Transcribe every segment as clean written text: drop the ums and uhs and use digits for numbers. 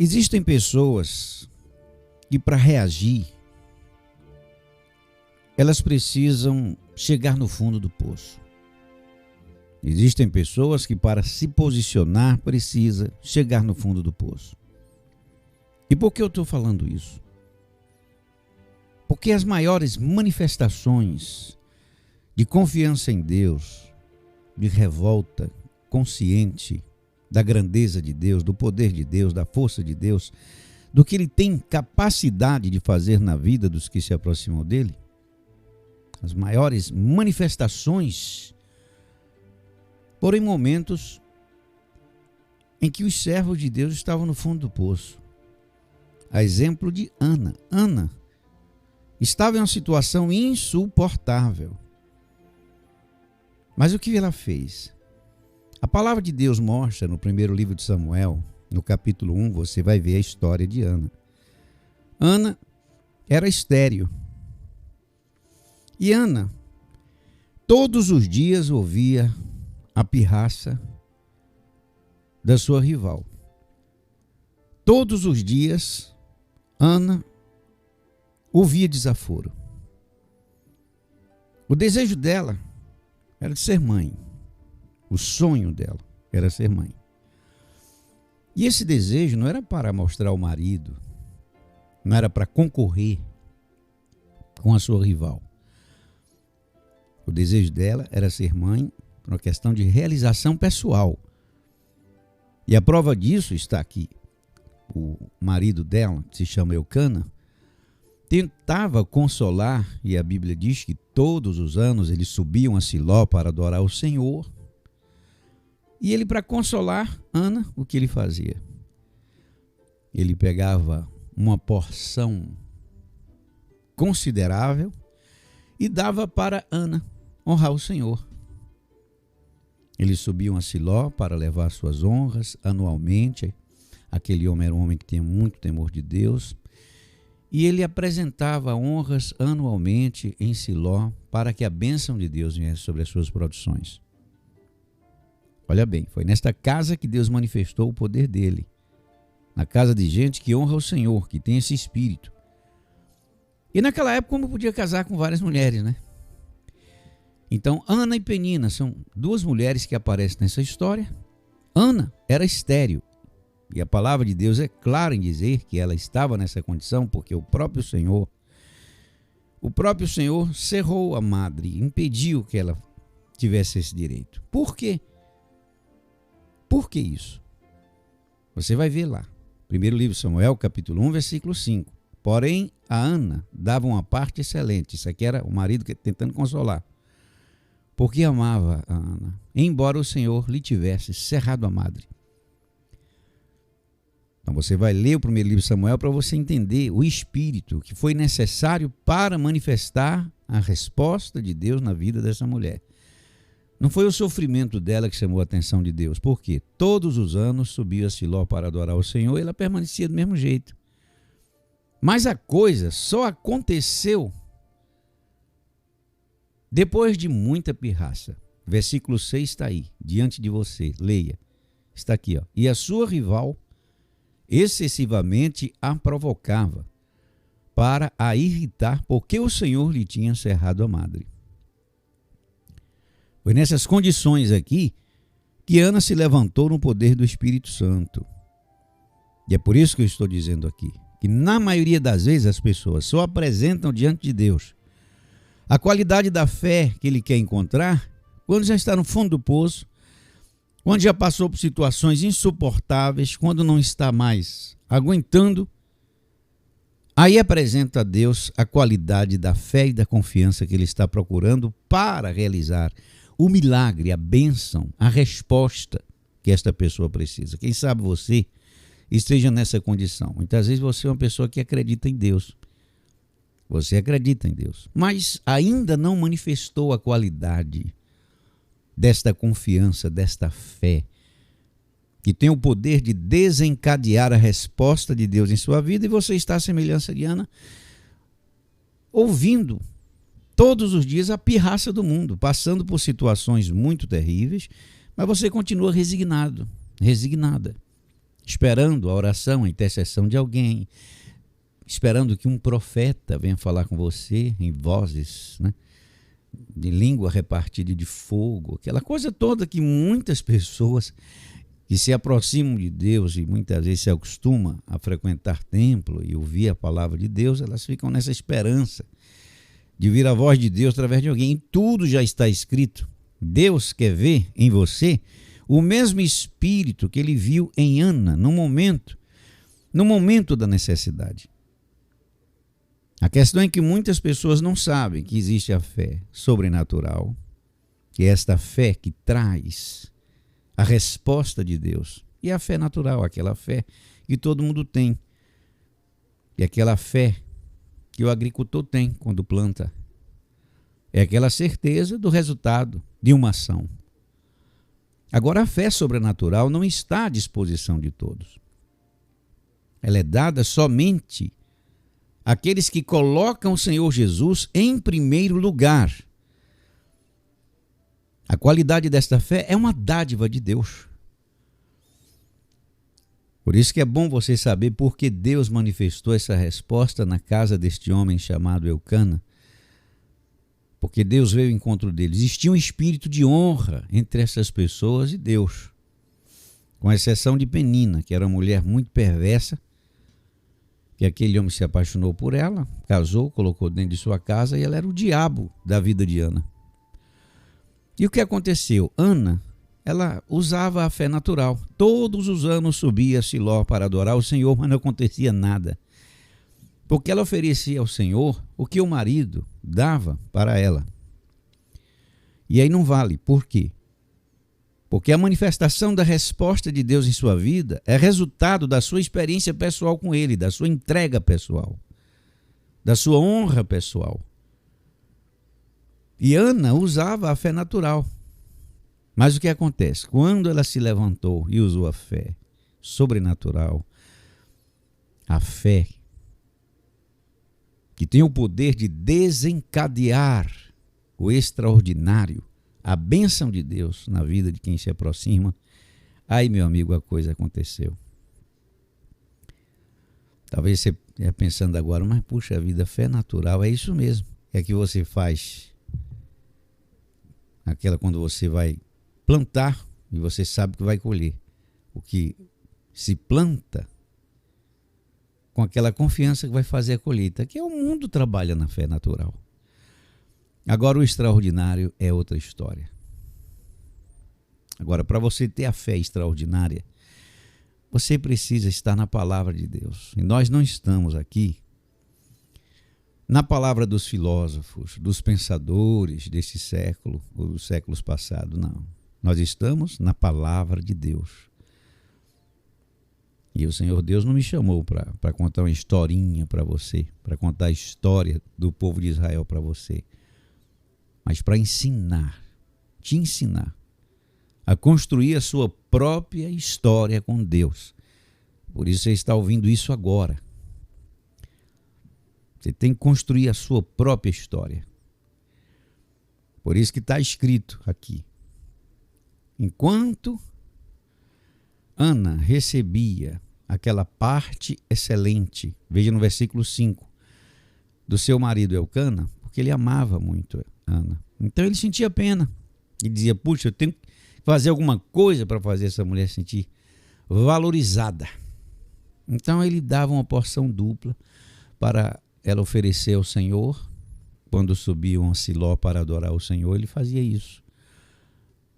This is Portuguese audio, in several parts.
Existem pessoas que, para reagir, elas precisam chegar no fundo do poço. Existem pessoas que, para se posicionar, precisa chegar no fundo do poço. E por que eu estou falando isso? Porque as maiores manifestações de confiança em Deus, de revolta consciente da grandeza de Deus, do poder de Deus, da força de Deus, do que Ele tem capacidade de fazer na vida dos que se aproximam dEle, as maiores manifestações foram em momentos em que os servos de Deus estavam no fundo do poço. A exemplo de Ana. Ana estava em uma situação insuportável. Mas o que ela fez? A palavra de Deus mostra no primeiro livro de Samuel, no capítulo 1, você vai ver a história de Ana. Ana era estéril. E Ana, todos os dias ouvia a pirraça da sua rival. Todos os dias, Ana ouvia desaforo. O desejo dela era de ser mãe. O sonho dela era ser mãe. E esse desejo não era para mostrar ao marido, não era para concorrer com a sua rival. O desejo dela era ser mãe por uma questão de realização pessoal. E a prova disso está aqui. O marido dela, que se chama Eucana, tentava consolar, e a Bíblia diz que todos os anos eles subiam a Siló para adorar o Senhor. E ele, para consolar Ana, o que ele fazia? Ele pegava uma porção considerável e dava para Ana honrar o Senhor. Eles subiam a Siló para levar suas honras anualmente. Aquele homem era um homem que tinha muito temor de Deus. E ele apresentava honras anualmente em Siló para que a bênção de Deus viesse sobre as suas produções. Olha bem, foi nesta casa que Deus manifestou o poder dele. Na casa de gente que honra o Senhor, que tem esse espírito. E naquela época, como podia casar com várias mulheres, né? Então, Ana e Penina são duas mulheres que aparecem nessa história. Ana era estéril. E a palavra de Deus é clara em dizer que ela estava nessa condição porque o próprio Senhor cerrou a madre, impediu que ela tivesse esse direito. Por quê? Por que isso? Você vai ver lá. Primeiro livro de Samuel, capítulo 1, versículo 5. Porém, a Ana dava uma parte excelente. Isso aqui era o marido tentando consolar. Porque amava a Ana, embora o Senhor lhe tivesse cerrado a madre. Então você vai ler o primeiro livro de Samuel para você entender o espírito que foi necessário para manifestar a resposta de Deus na vida dessa mulher. Não foi o sofrimento dela que chamou a atenção de Deus, porque todos os anos subia a Siló para adorar o Senhor e ela permanecia do mesmo jeito. Mas a coisa só aconteceu depois de muita pirraça. Versículo 6 está aí, diante de você, leia. Está aqui, ó. E a sua rival excessivamente a provocava para a irritar, porque o Senhor lhe tinha cerrado a madre. Foi nessas condições aqui que Ana se levantou no poder do Espírito Santo. E é por isso que eu estou dizendo aqui, que na maioria das vezes as pessoas só apresentam diante de Deus a qualidade da fé que Ele quer encontrar quando já está no fundo do poço, quando já passou por situações insuportáveis, quando não está mais aguentando, aí apresenta a Deus a qualidade da fé e da confiança que Ele está procurando para realizar o milagre, a bênção, a resposta que esta pessoa precisa. Quem sabe você esteja nessa condição. Muitas vezes você é uma pessoa que acredita em Deus. Você acredita em Deus, mas ainda não manifestou a qualidade desta confiança, desta fé, que tem o poder de desencadear a resposta de Deus em sua vida, e você está à semelhança de Ana, ouvindo todos os dias a pirraça do mundo, passando por situações muito terríveis, mas você continua resignado, resignada. esperando a oração, a intercessão de alguém, esperando que um profeta venha falar com você em vozes, né, de língua repartida de fogo, aquela coisa toda que muitas pessoas que se aproximam de Deus e muitas vezes se acostumam a frequentar templo e ouvir a palavra de Deus, elas ficam nessa esperança de ouvir a voz de Deus através de alguém. E tudo já está escrito. Deus quer ver em você o mesmo espírito que ele viu em Ana no momento da necessidade. A questão é que muitas pessoas não sabem que existe a fé sobrenatural, que é esta fé que traz a resposta de Deus. E a fé natural, aquela fé que todo mundo tem. E aquela fé que o agricultor tem quando planta. É aquela certeza do resultado de uma ação. Agora, a fé sobrenatural não está à disposição de todos. Ela é dada somente àqueles que colocam o Senhor Jesus em primeiro lugar. A qualidade desta fé é uma dádiva de Deus. Por isso que é bom você saber por que Deus manifestou essa resposta na casa deste homem chamado Eucana. Porque Deus veio ao encontro dele. Existia um espírito de honra entre essas pessoas e Deus. Com exceção de Penina, que era uma mulher muito perversa, que aquele homem se apaixonou por ela, casou, colocou dentro de sua casa e ela era o diabo da vida de Ana. E o que aconteceu? Ana, ela usava a fé natural. Todos os anos subia a Siló para adorar o Senhor, mas não acontecia nada. Porque ela oferecia ao Senhor o que o marido dava para ela. E aí não vale. Por quê? Porque a manifestação da resposta de Deus em sua vida é resultado da sua experiência pessoal com Ele, da sua entrega pessoal, da sua honra pessoal. E Ana usava a fé natural. Mas o que acontece? Quando ela se levantou e usou a fé sobrenatural, a fé que tem o poder de desencadear o extraordinário, a bênção de Deus na vida de quem se aproxima, aí, meu amigo, a coisa aconteceu. Talvez você esteja pensando agora, mas puxa vida, fé natural, é isso mesmo. É que você faz aquela quando você vai plantar e você sabe que vai colher. O que se planta com aquela confiança que vai fazer a colheita, que é o mundo trabalha na fé natural. Agora o extraordinário é outra história. Agora, para você ter a fé extraordinária, você precisa estar na palavra de Deus. E nós não estamos aqui na palavra dos filósofos, dos pensadores desse século, ou dos séculos passados, não. Nós estamos na palavra de Deus. E o Senhor Deus não me chamou para contar uma historinha para você, para contar a história do povo de Israel para você, mas para ensinar, te ensinar a construir a sua própria história com Deus. Por isso você está ouvindo isso agora. Você tem que construir a sua própria história. Por isso que está escrito aqui. Enquanto Ana recebia aquela parte excelente, veja no versículo 5, do seu marido Eucana, porque ele amava muito Ana. Então ele sentia pena. Ele dizia, puxa, eu tenho que fazer alguma coisa para fazer essa mulher sentir valorizada. Então ele dava uma porção dupla para ela oferecer ao Senhor. Quando subiam a Siló para adorar o Senhor, ele fazia isso.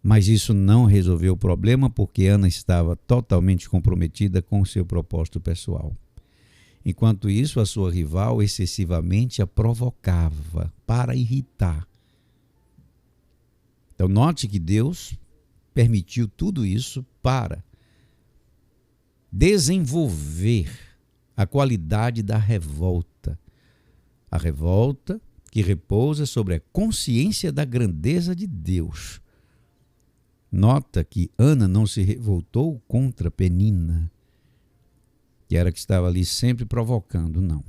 Mas isso não resolveu o problema, porque Ana estava totalmente comprometida com o seu propósito pessoal. Enquanto isso, a sua rival excessivamente a provocava para irritar. Então, note que Deus permitiu tudo isso para desenvolver a qualidade da revolta. A revolta que repousa sobre a consciência da grandeza de Deus. Nota que Ana não se revoltou contra Penina, que era que estava ali sempre provocando, não.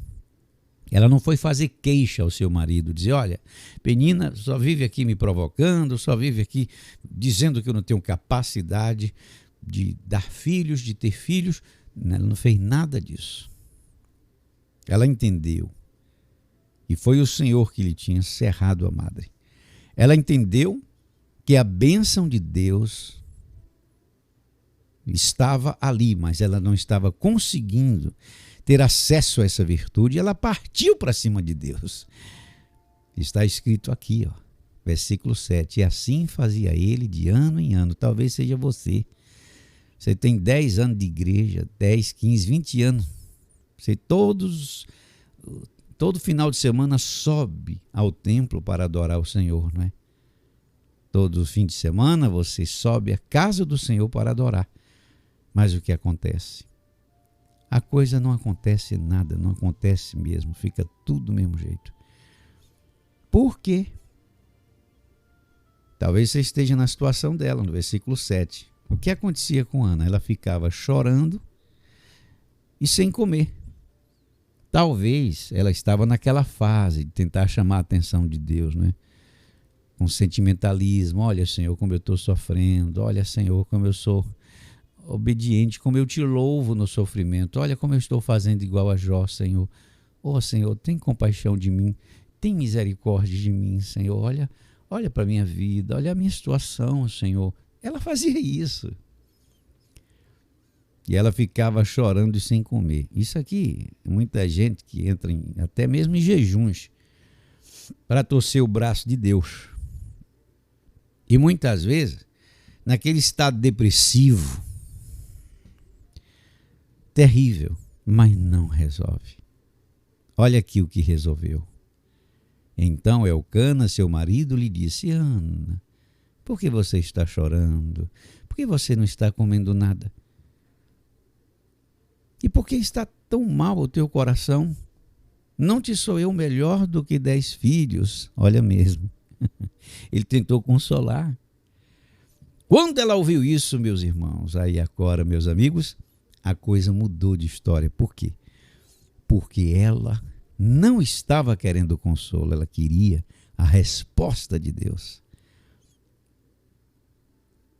Ela não foi fazer queixa ao seu marido, dizer, olha, Penina só vive aqui me provocando, só vive aqui dizendo que eu não tenho capacidade de dar filhos, de ter filhos. Ela não fez nada disso. Ela entendeu. E foi o Senhor que lhe tinha cerrado a madre. Ela entendeu que a bênção de Deus estava ali, mas ela não estava conseguindo ter acesso a essa virtude. Ela partiu para cima de Deus. Está escrito aqui, versículo 7. E assim fazia ele de ano em ano. Talvez seja você. Você tem 10 anos de igreja, 10, 15, 20 anos. Você todo final de semana sobe ao templo para adorar o Senhor, não é? Todo fim de semana você sobe à casa do Senhor para adorar. Mas o que acontece? A coisa não acontece nada, não acontece mesmo, fica tudo do mesmo jeito. Por quê? Talvez você esteja na situação dela, no versículo 7. O que acontecia com Ana? Ela ficava chorando e sem comer. Talvez ela estava naquela fase de tentar chamar a atenção de Deus, né? Com sentimentalismo. Olha, Senhor, como eu estou sofrendo. Olha, Senhor, como eu sou obediente, como eu te louvo no sofrimento. Olha como eu estou fazendo igual a Jó, Senhor. Oh, Senhor, tem compaixão de mim. Tem misericórdia de mim, Senhor. Olha para a minha vida. Olha a minha situação, Senhor. Ela fazia isso. E ela ficava chorando e sem comer. Isso aqui, muita gente que entra até mesmo em jejuns para torcer o braço de Deus. E muitas vezes, naquele estado depressivo, terrível, mas não resolve. Olha aqui o que resolveu. Então Elcana, seu marido, lhe disse: Ana, por que você está chorando? Por que você não está comendo nada? E por que está tão mal o teu coração? Não te sou eu melhor do que 10 filhos? Olha mesmo. Ele tentou consolar. Quando ela ouviu isso, meus irmãos, aí agora, meus amigos, a coisa mudou de história. Por quê? Porque ela não estava querendo consolo, ela queria a resposta de Deus.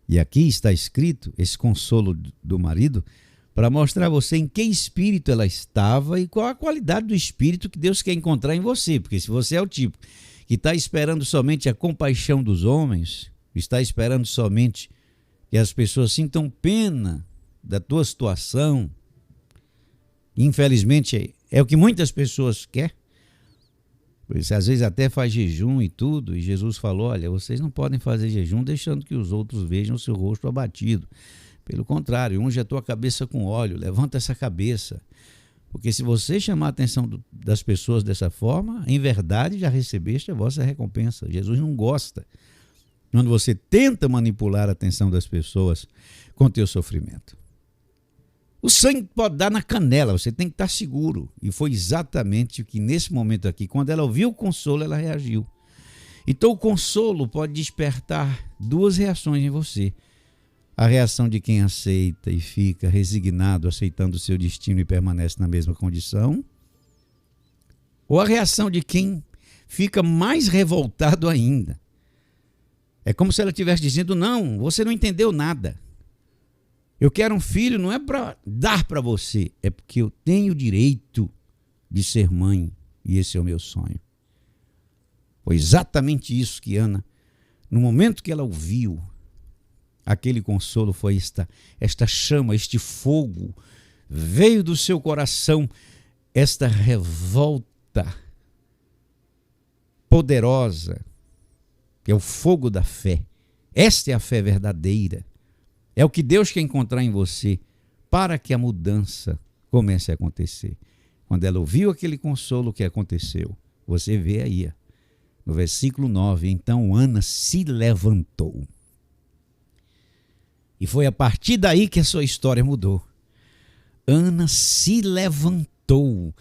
E aqui está escrito esse consolo do marido para mostrar a você em que espírito ela estava e qual a qualidade do espírito que Deus quer encontrar em você. Porque se você é o tipo que está esperando somente a compaixão dos homens, está esperando somente que as pessoas sintam pena da tua situação, infelizmente é o que muitas pessoas querem. Por isso, às vezes até faz jejum e tudo, e Jesus falou: olha, vocês não podem fazer jejum deixando que os outros vejam o seu rosto abatido. Pelo contrário, unge a tua cabeça com óleo, levanta essa cabeça. Porque se você chamar a atenção das pessoas dessa forma, em verdade já recebeste a vossa recompensa. Jesus não gosta quando você tenta manipular a atenção das pessoas com o teu sofrimento. O sangue pode dar na canela, você tem que estar seguro. E foi exatamente o que nesse momento aqui, quando ela ouviu o consolo, ela reagiu. Então o consolo pode despertar 2 reações em você. A reação de quem aceita e fica resignado, aceitando o seu destino e permanece na mesma condição. Ou a reação de quem fica mais revoltado ainda. É como se ela estivesse dizendo: não, você não entendeu nada. Eu quero um filho não é para dar para você, é porque eu tenho o direito de ser mãe e esse é o meu sonho. Foi exatamente isso que Ana, no momento que ela ouviu, aquele consolo foi esta chama, este fogo, veio do seu coração, esta revolta poderosa, que é o fogo da fé. Esta é a fé verdadeira. É o que Deus quer encontrar em você para que a mudança comece a acontecer. Quando ela ouviu aquele consolo, o que aconteceu? Você vê aí, no versículo 9, então Ana se levantou. E foi a partir daí que a sua história mudou. Ana se levantou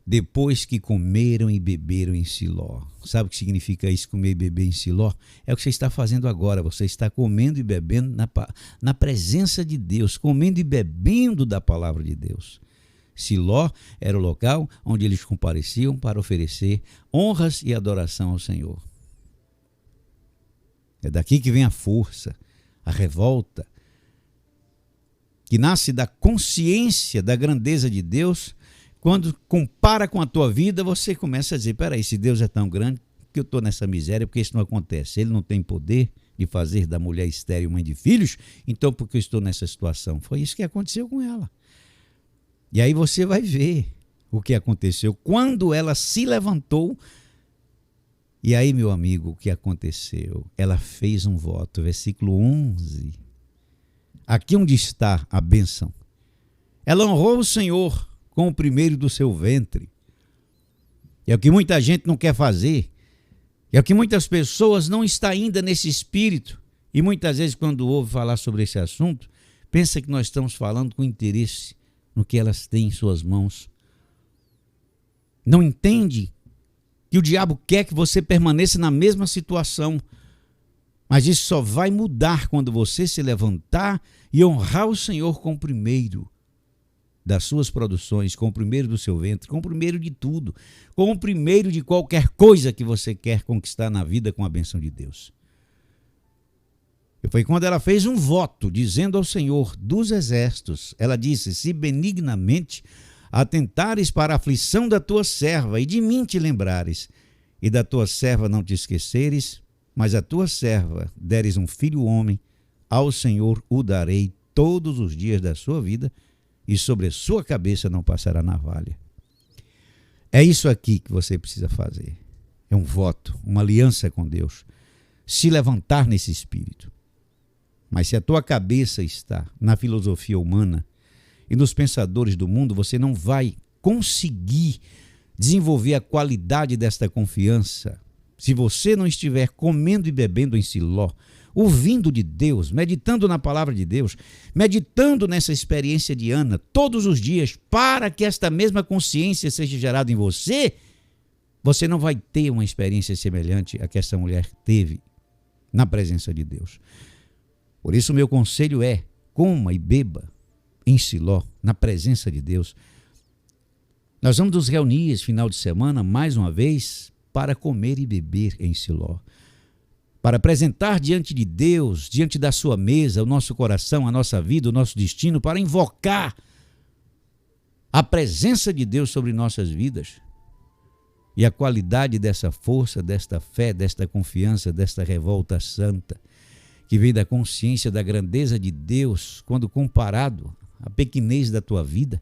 depois que comeram e beberam em Siló. Sabe o que significa isso, comer e beber em Siló? É o que você está fazendo agora. Você está comendo e bebendo na presença de Deus, comendo e bebendo da palavra de Deus. Siló era o local onde eles compareciam para oferecer honras e adoração ao Senhor. É daqui que vem a força, a revolta, que nasce da consciência da grandeza de Deus, quando compara com a tua vida, você começa a dizer, peraí, se Deus é tão grande, que eu estou nessa miséria, porque isso não acontece. Ele não tem poder de fazer da mulher estéril mãe de filhos, então por que eu estou nessa situação? Foi isso que aconteceu com ela. E aí você vai ver o que aconteceu quando ela se levantou. E aí, meu amigo, o que aconteceu? Ela fez um voto, versículo 11. Aqui onde está a bênção. Ela honrou o Senhor com o primeiro do seu ventre. É o que muita gente não quer fazer. É o que muitas pessoas não estão ainda nesse espírito. E muitas vezes, quando ouve falar sobre esse assunto, pensa que nós estamos falando com interesse no que elas têm em suas mãos. Não entende que o diabo quer que você permaneça na mesma situação. Mas isso só vai mudar quando você se levantar e honrar o Senhor com o primeiro das suas produções, com o primeiro do seu ventre, com o primeiro de tudo, com o primeiro de qualquer coisa que você quer conquistar na vida com a bênção de Deus. E foi quando ela fez um voto, dizendo ao Senhor dos exércitos, ela disse, se benignamente atentares para a aflição da tua serva e de mim te lembrares, e da tua serva não te esqueceres, mas a tua serva deres um filho homem, ao Senhor o darei todos os dias da sua vida, e sobre a sua cabeça não passará navalha. É isso aqui que você precisa fazer. É um voto, uma aliança com Deus. Se levantar nesse espírito. Mas se a tua cabeça está na filosofia humana e nos pensadores do mundo, você não vai conseguir desenvolver a qualidade desta confiança se você não estiver comendo e bebendo em Siló, ouvindo de Deus, meditando na palavra de Deus, meditando nessa experiência de Ana todos os dias, para que esta mesma consciência seja gerada em você, você não vai ter uma experiência semelhante à que essa mulher teve na presença de Deus. Por isso o meu conselho é, coma e beba em Siló, na presença de Deus. Nós vamos nos reunir esse final de semana, mais uma vez, para comer e beber em Siló. Para apresentar diante de Deus, diante da sua mesa, o nosso coração, a nossa vida, o nosso destino, para invocar a presença de Deus sobre nossas vidas. E a qualidade dessa força, desta fé, desta confiança, desta revolta santa, que vem da consciência da grandeza de Deus, quando comparado à pequenez da tua vida,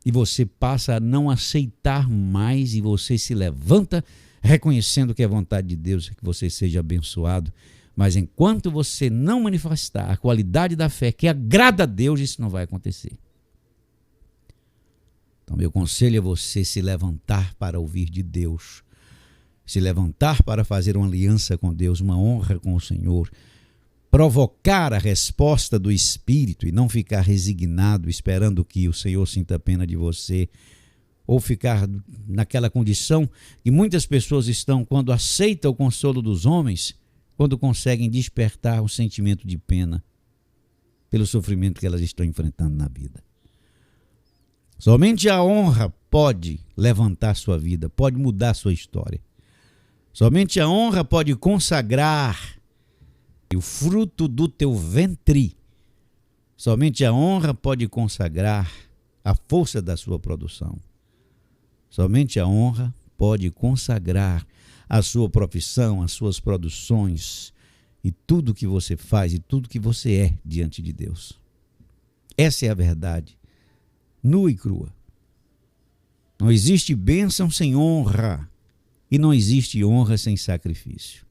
e você passa a não aceitar mais, e você se levanta reconhecendo que é vontade de Deus que você seja abençoado. Mas enquanto você não manifestar a qualidade da fé que agrada a Deus, isso não vai acontecer. Então, meu conselho é você se levantar para ouvir de Deus, se levantar para fazer uma aliança com Deus, uma honra com o Senhor, provocar a resposta do Espírito e não ficar resignado, esperando que o Senhor sinta pena de você, ou ficar naquela condição que muitas pessoas estão quando aceitam o consolo dos homens, quando conseguem despertar o sentimento de pena pelo sofrimento que elas estão enfrentando na vida. Somente a honra pode levantar sua vida, pode mudar sua história. Somente a honra pode consagrar o fruto do teu ventre. Somente a honra pode consagrar a força da sua produção. Somente a honra pode consagrar a sua profissão, as suas produções e tudo que você faz e tudo que você é diante de Deus. Essa é a verdade, nua e crua. Não existe bênção sem honra e não existe honra sem sacrifício.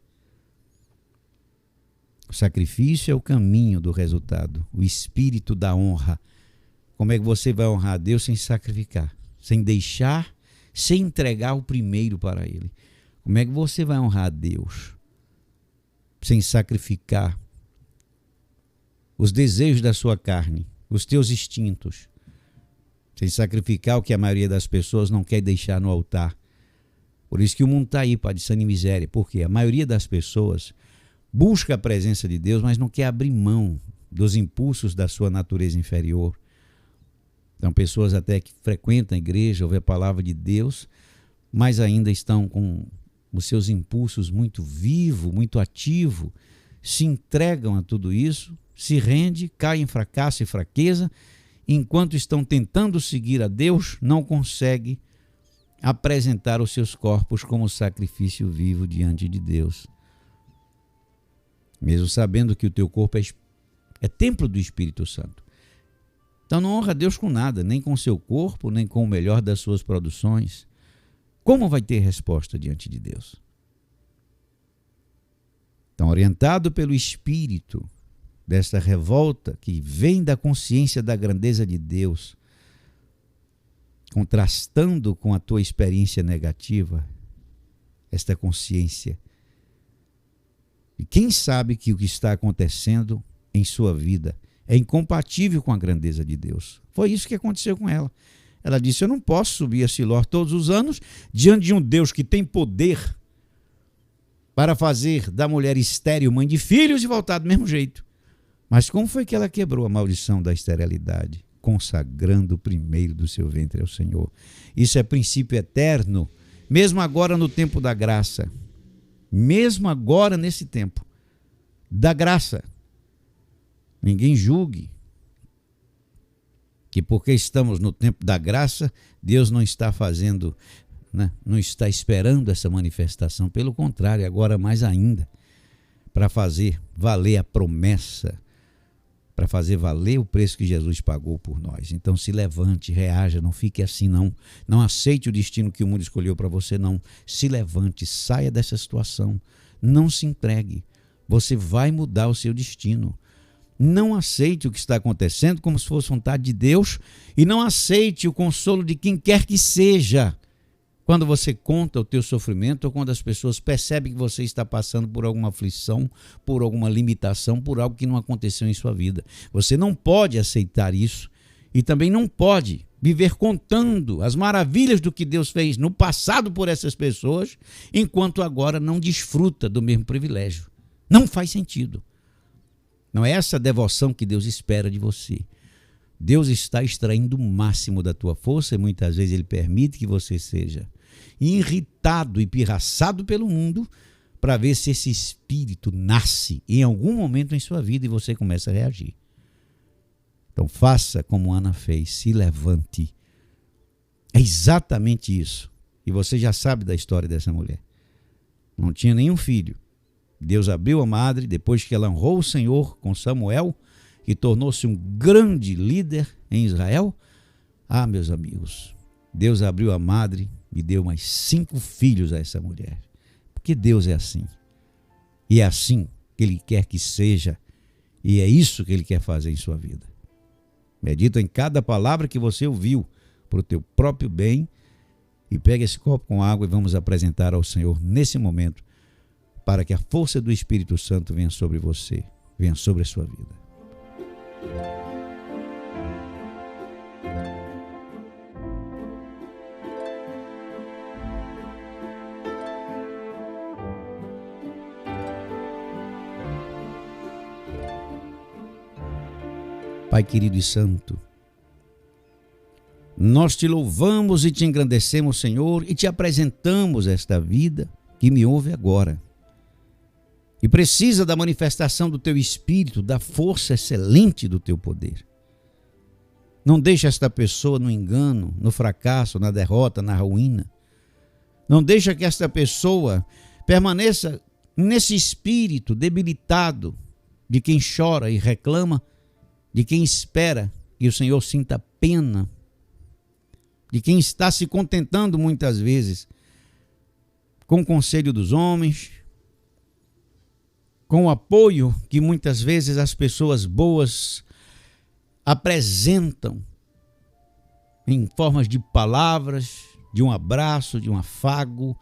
O sacrifício é o caminho do resultado, o espírito da honra. Como é que você vai honrar a Deus sem sacrificar, sem deixar, sem entregar o primeiro para Ele? Como é que você vai honrar a Deus sem sacrificar os desejos da sua carne, os teus instintos, sem sacrificar o que a maioria das pessoas não quer deixar no altar? Por isso que o mundo está aí, padecendo em miséria, porque a maioria das pessoas busca a presença de Deus, mas não quer abrir mão dos impulsos da sua natureza inferior. Então, pessoas até que frequentam a igreja, ouvem a palavra de Deus, mas ainda estão com os seus impulsos muito vivos, muito ativos, se entregam a tudo isso se rende, cai em fracasso e fraqueza, enquanto estão tentando seguir a Deus, não consegue apresentar os seus corpos como sacrifício vivo diante de Deus. Mesmo sabendo que o teu corpo é templo do Espírito Santo. Então não honra a Deus com nada, nem com o seu corpo, nem com o melhor das suas produções. Como vai ter resposta diante de Deus? Então, orientado pelo Espírito, desta revolta que vem da consciência da grandeza de Deus, contrastando com a tua experiência negativa, esta consciência. E quem sabe que o que está acontecendo em sua vida é incompatível com a grandeza de Deus. Foi isso que aconteceu com ela. Ela disse: eu não posso subir a Siló todos os anos diante de um Deus que tem poder para fazer da mulher estéril mãe de filhos e voltar do mesmo jeito. Mas como foi que ela quebrou a maldição da esterilidade? Consagrando o primeiro do seu ventre ao Senhor. Isso é princípio eterno, mesmo agora no tempo da graça. Mesmo agora nesse tempo da graça. Ninguém julgue que porque estamos no tempo da graça, Deus não está fazendo, não está esperando essa manifestação. Pelo contrário, agora mais ainda, para fazer valer a promessa, para fazer valer o preço que Jesus pagou por nós. Então se levante, reaja, não fique assim não. Não aceite o destino que o mundo escolheu para você, não. Se levante, saia dessa situação. Não se entregue. Você vai mudar o seu destino. Não aceite o que está acontecendo como se fosse vontade de Deus e não aceite o consolo de quem quer que seja. Quando você conta o teu sofrimento ou quando as pessoas percebem que você está passando por alguma aflição, por alguma limitação, por algo que não aconteceu em sua vida. Você não pode aceitar isso e também não pode viver contando as maravilhas do que Deus fez no passado por essas pessoas, enquanto agora não desfruta do mesmo privilégio. Não faz sentido. Não é essa devoção que Deus espera de você. Deus está extraindo o máximo da tua força e muitas vezes Ele permite que você seja irritado e pirraçado pelo mundo para ver se esse espírito nasce em algum momento em sua vida e você começa a reagir. Então faça como Ana fez, se levante. É exatamente isso. E você já sabe da história dessa mulher. Não tinha nenhum filho. Deus abriu a madre depois que ela honrou o Senhor com Samuel e tornou-se um grande líder em Israel. Ah, meus amigos, Deus abriu a madre e deu mais 5 filhos a essa mulher. Porque Deus é assim. E é assim que Ele quer que seja. E é isso que Ele quer fazer em sua vida. Medita em cada palavra que você ouviu para o teu próprio bem e pega esse copo com água e vamos apresentar ao Senhor nesse momento para que a força do Espírito Santo venha sobre você, venha sobre a sua vida. Pai querido e santo, nós te louvamos e te engrandecemos, Senhor, e te apresentamos esta vida que me ouve agora. E precisa da manifestação do teu Espírito, da força excelente do teu poder. Não deixa esta pessoa no engano, no fracasso, na derrota, na ruína. Não deixa que esta pessoa permaneça nesse espírito debilitado de quem chora e reclama, de quem espera que o Senhor sinta pena, de quem está se contentando muitas vezes com o conselho dos homens, com o apoio que muitas vezes as pessoas boas apresentam em formas de palavras, de um abraço, de um afago,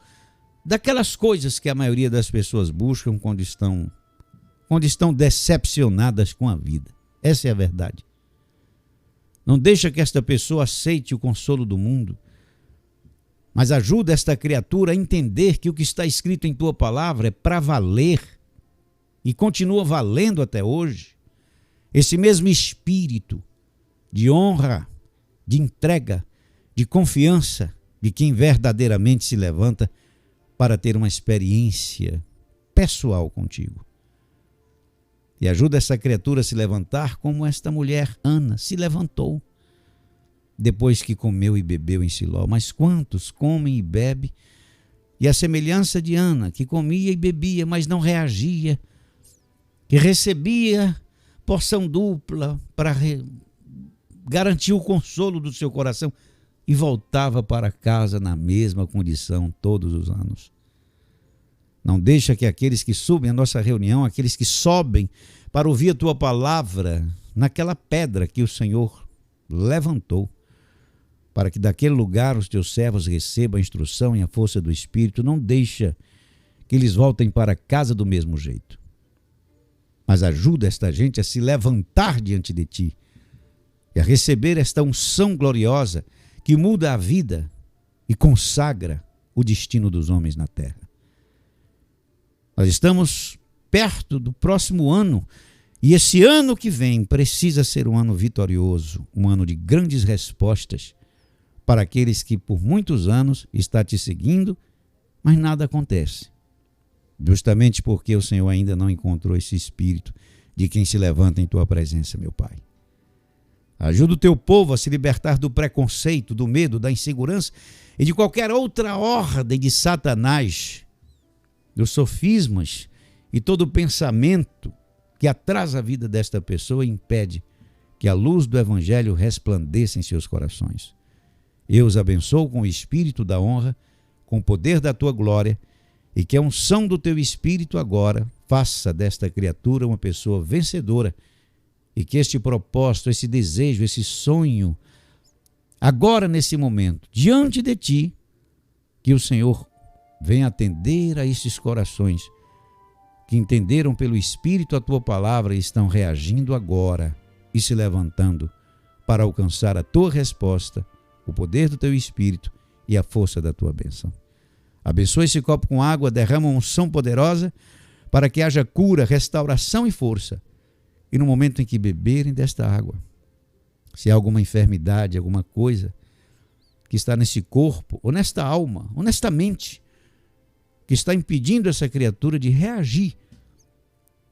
daquelas coisas que a maioria das pessoas buscam quando estão decepcionadas com a vida. Essa é a verdade. Não deixa que esta pessoa aceite o consolo do mundo, mas ajuda esta criatura a entender que o que está escrito em tua palavra é para valer e continua valendo até hoje. Esse mesmo espírito de honra, de entrega, de confiança de quem verdadeiramente se levanta para ter uma experiência pessoal contigo. E ajuda essa criatura a se levantar como esta mulher, Ana, se levantou depois que comeu e bebeu em Siló. Mas quantos comem e bebem? E a semelhança de Ana, que comia e bebia, mas não reagia, que recebia porção dupla para garantir o consolo do seu coração e voltava para casa na mesma condição todos os anos. Não deixa que aqueles que subem à nossa reunião, aqueles que sobem para ouvir a tua palavra, naquela pedra que o Senhor levantou, para que daquele lugar os teus servos recebam a instrução e a força do Espírito, não deixa que eles voltem para casa do mesmo jeito. Mas ajuda esta gente a se levantar diante de ti e a receber esta unção gloriosa que muda a vida e consagra o destino dos homens na terra. Nós estamos perto do próximo ano e esse ano que vem precisa ser um ano vitorioso, um ano de grandes respostas para aqueles que por muitos anos estão te seguindo, mas nada acontece. Justamente porque o Senhor ainda não encontrou esse espírito de quem se levanta em tua presença, meu Pai. Ajuda o teu povo a se libertar do preconceito, do medo, da insegurança e de qualquer outra ordem de Satanás, dos sofismas e todo pensamento que atrasa a vida desta pessoa e impede que a luz do Evangelho resplandeça em seus corações. Eu os abençoo com o espírito da honra, com o poder da tua glória, e que a unção do teu espírito agora faça desta criatura uma pessoa vencedora, e que este propósito, esse desejo, esse sonho, agora nesse momento, diante de ti, que o Senhor venha atender a esses corações que entenderam pelo Espírito a tua palavra e estão reagindo agora e se levantando para alcançar a tua resposta, o poder do teu Espírito e a força da tua bênção. Abençoa esse copo com água, derrama uma unção poderosa para que haja cura, restauração e força. E no momento em que beberem desta água, se há alguma enfermidade, alguma coisa que está nesse corpo, ou nesta alma, ou nesta mente, que está impedindo essa criatura de reagir,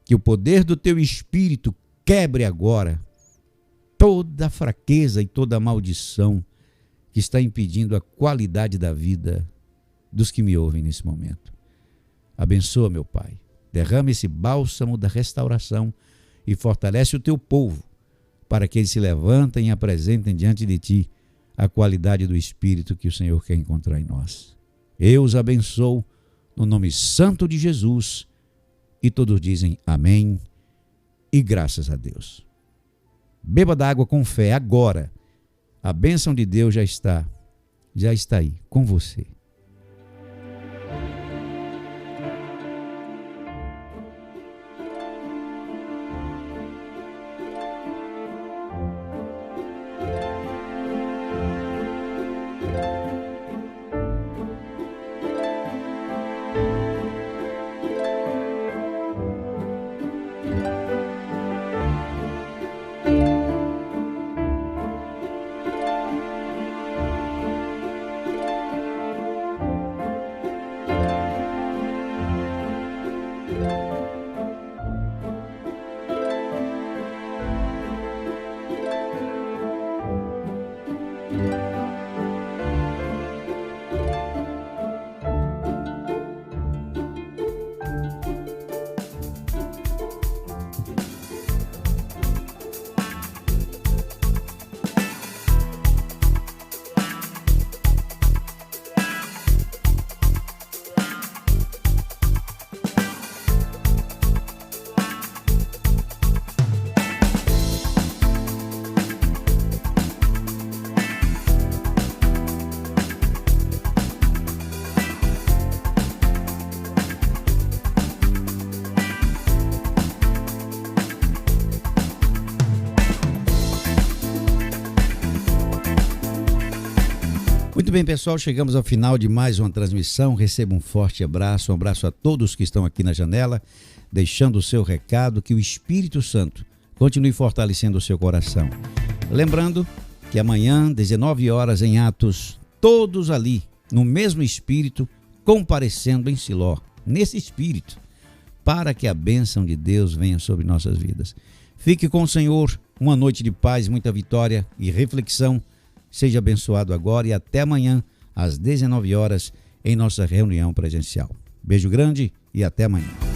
que o poder do teu Espírito quebre agora toda a fraqueza e toda a maldição que está impedindo a qualidade da vida dos que me ouvem nesse momento. Abençoa, meu Pai, derrama esse bálsamo da restauração e fortalece o teu povo para que eles se levantem e apresentem diante de ti a qualidade do Espírito que o Senhor quer encontrar em nós. Eu os abençoo no nome santo de Jesus, e todos dizem amém e graças a Deus. Beba da água com fé agora. A bênção de Deus já está aí com você. Muito bem, pessoal, chegamos ao final de mais uma transmissão. Receba um forte abraço, um abraço a todos que estão aqui na janela, deixando o seu recado, que o Espírito Santo continue fortalecendo o seu coração. Lembrando que amanhã, 19 horas, em Atos, todos ali, no mesmo Espírito, comparecendo em Siló, nesse Espírito, para que a bênção de Deus venha sobre nossas vidas. Fique com o Senhor, uma noite de paz, muita vitória e reflexão. Seja abençoado agora e até amanhã, às 19 horas, em nossa reunião presencial. Beijo grande e até amanhã.